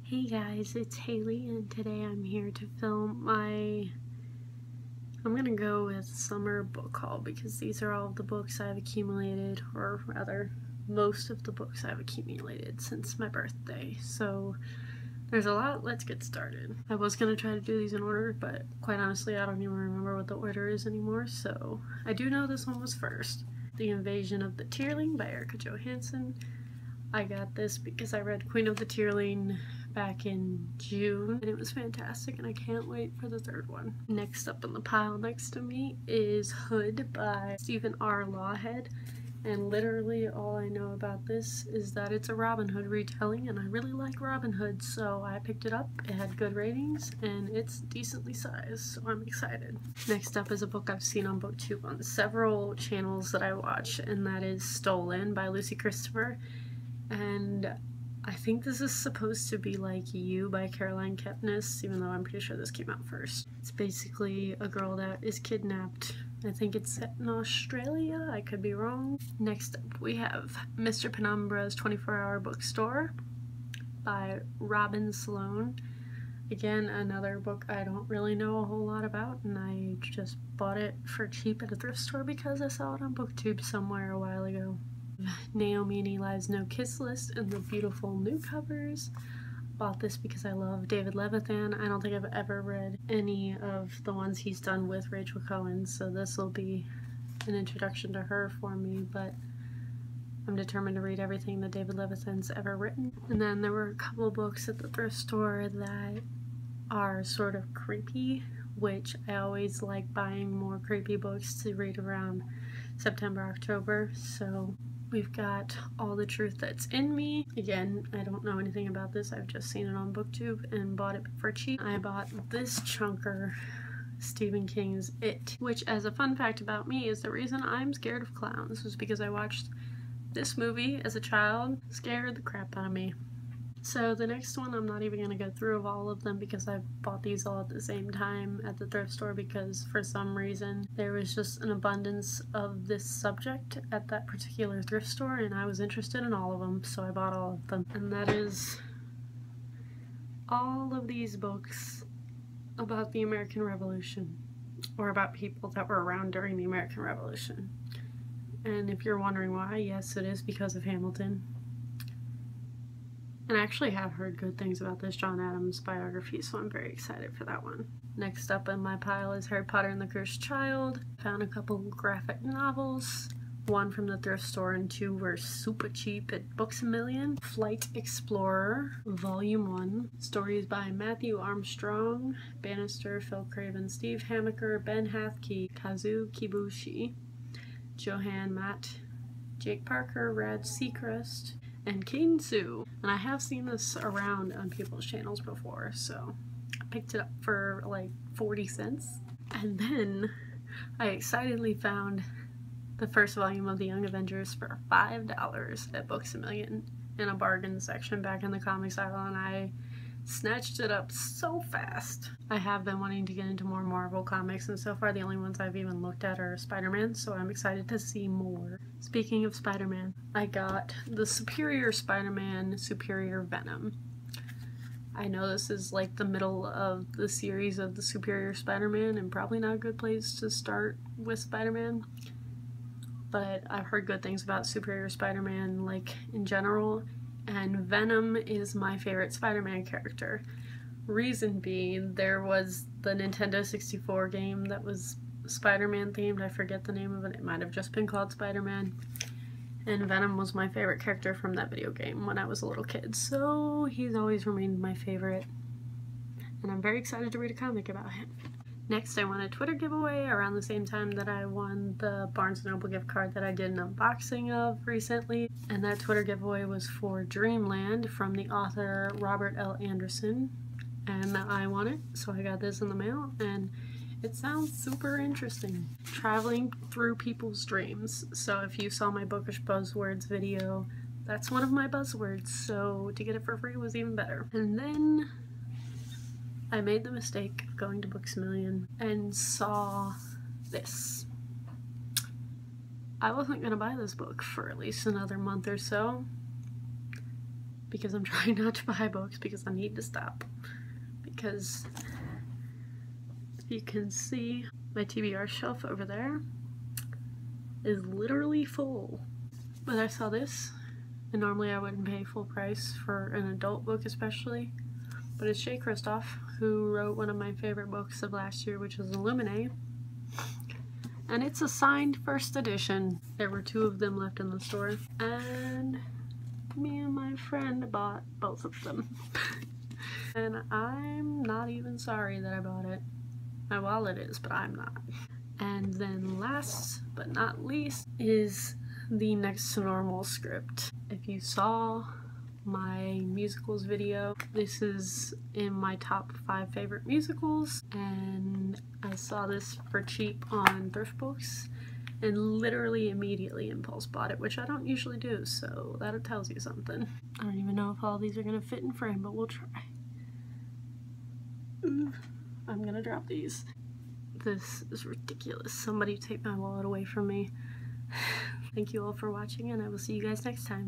Hey guys, it's Haley and today I'm here to film I'm gonna go with summer book haul because these are all of the books I've accumulated, or rather, most of the books I've accumulated since my birthday. So there's a lot. Let's get started. I was gonna try to do these in order, but quite honestly I don't even remember what the order is anymore, so I do know this one was first. The Invasion of the Tierling by Erica Johansson. I got this because I read Queen of the Tierling back in June and it was fantastic and I can't wait for the third one. Next up in the pile next to me is Hood by Stephen R. Lawhead, and literally all I know about this is that it's a Robin Hood retelling and I really like Robin Hood, so I picked it up. It had good ratings and it's decently sized, so I'm excited. Next up is a book I've seen on BookTube on several channels that I watch, and that is Stolen by Lucy Christopher. And I think this is supposed to be like You by Caroline Kepnes, even though I'm pretty sure this came out first. It's basically a girl that is kidnapped. I think it's set in Australia, I could be wrong. Next up we have Mr. Penumbra's 24-Hour Bookstore by Robin Sloan. Again, another book I don't really know a whole lot about, and I just bought it for cheap at a thrift store because I saw it on BookTube somewhere a while ago. Naomi and Eli's No Kiss List and the beautiful new covers. Bought this because I love David Levithan. I don't think I've ever read any of the ones he's done with Rachel Cohen, so this will be an introduction to her for me, but I'm determined to read everything that David Levithan's ever written. And then there were a couple books at the thrift store that are sort of creepy, which I always like buying more creepy books to read around September, October, so we've got All the Truth That's in Me. Again, I don't know anything about this, I've just seen it on BookTube and bought it for cheap. I bought this chunker, Stephen King's It, which, as a fun fact about me, is the reason I'm scared of clowns, was because I watched this movie as a child. Scared the crap out of me. So the next one, I'm not even going to go through of all of them because I bought these all at the same time at the thrift store because for some reason there was just an abundance of this subject at that particular thrift store and I was interested in all of them, so I bought all of them. And that is all of these books about the American Revolution, or about people that were around during the American Revolution. And if you're wondering why, yes, it is because of Hamilton. And I actually have heard good things about this John Adams biography, so I'm very excited for that one. Next up in my pile is Harry Potter and the Cursed Child. Found a couple graphic novels. One from the thrift store and two were super cheap at Books A Million. Flight Explorer, Volume 1. Stories by Matthew Armstrong, Bannister, Phil Craven, Steve Hamaker, Ben Hathke, Kazu Kibushi, Johann Matt, Jake Parker, Rad Seacrest, and Caden Sue. And I have seen this around on people's channels before, so I picked it up for like 40 cents. And then I excitedly found the first volume of The Young Avengers for $5 at Books A Million in a bargain section back in the comics aisle, and I snatched it up so fast. I have been wanting to get into more Marvel comics, and so far the only ones I've even looked at are Spider-Man, so I'm excited to see more. Speaking of Spider-Man, I got the Superior Spider-Man, Superior Venom. I know this is like the middle of the series of the Superior Spider-Man and probably not a good place to start with Spider-Man, but I've heard good things about Superior Spider-Man like in general, and Venom is my favorite Spider-Man character. Reason being, there was the Nintendo 64 game that was Spider-Man themed. I forget the name of it. It might have just been called Spider-Man. And Venom was my favorite character from that video game when I was a little kid, so he's always remained my favorite. And I'm very excited to read a comic about him. Next, I won a Twitter giveaway around the same time that I won the Barnes & Noble gift card that I did an unboxing of recently. And that Twitter giveaway was for Dreamland from the author Robert L. Anderson. And I won it, so I got this in the mail, and it sounds super interesting. Traveling through people's dreams. So if you saw my bookish buzzwords video, that's one of my buzzwords, so to get it for free was even better. And then I made the mistake of going to Books A Million and saw this. I wasn't gonna buy this book for at least another month or so, because I'm trying not to buy books because I need to stop. Because you can see my TBR shelf over there is literally full. But I saw this, and normally I wouldn't pay full price for an adult book especially, but it's Jay Kristoff, who wrote one of my favorite books of last year, which is Illuminae, and it's a signed first edition. There were 2 of them left in the store, and me and my friend bought both of them. And I'm not even sorry that I bought it. My wallet is, but I'm not. And then last but not least is the Next to Normal script. If you saw my musicals video, this is in my top 5 favorite musicals, and I saw this for cheap on thrift books and literally immediately impulse bought it, which I don't usually do, so that tells you something. I don't even know if all these are gonna fit in frame, but we'll try. Ooh, I'm gonna drop these. This is ridiculous. Somebody take my wallet away from me. Thank you all for watching, and I will see you guys next time.